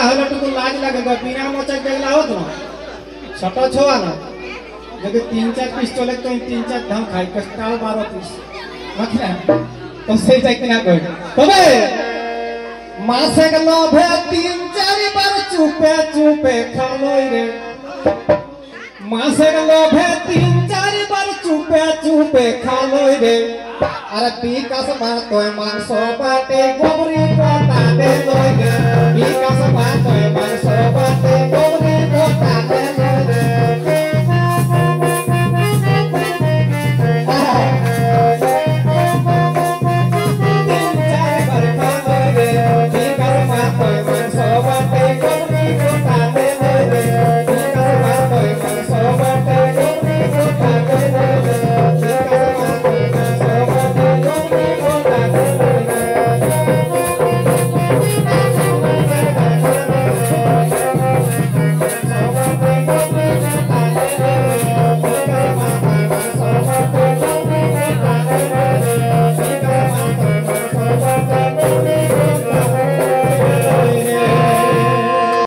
देखला हलो टुकु लाज लागे तो बिना मोचा देखला होत ना छोटा छोआ ना जब 3-4 पीस चले तो 3-4 धाम खाई कष्टाओ 12 पीस मखना तो से जाय के ना कोई तबे मासे के लोभे 3-4 बार चुपे चुपे खालोई रे मासे के लोभे 3-4 बार चुपे चुपे खालोई रे अरे विकास बातोय मांस बाटे गोबरी कोटा दे लोई रे विकास बातोय मांस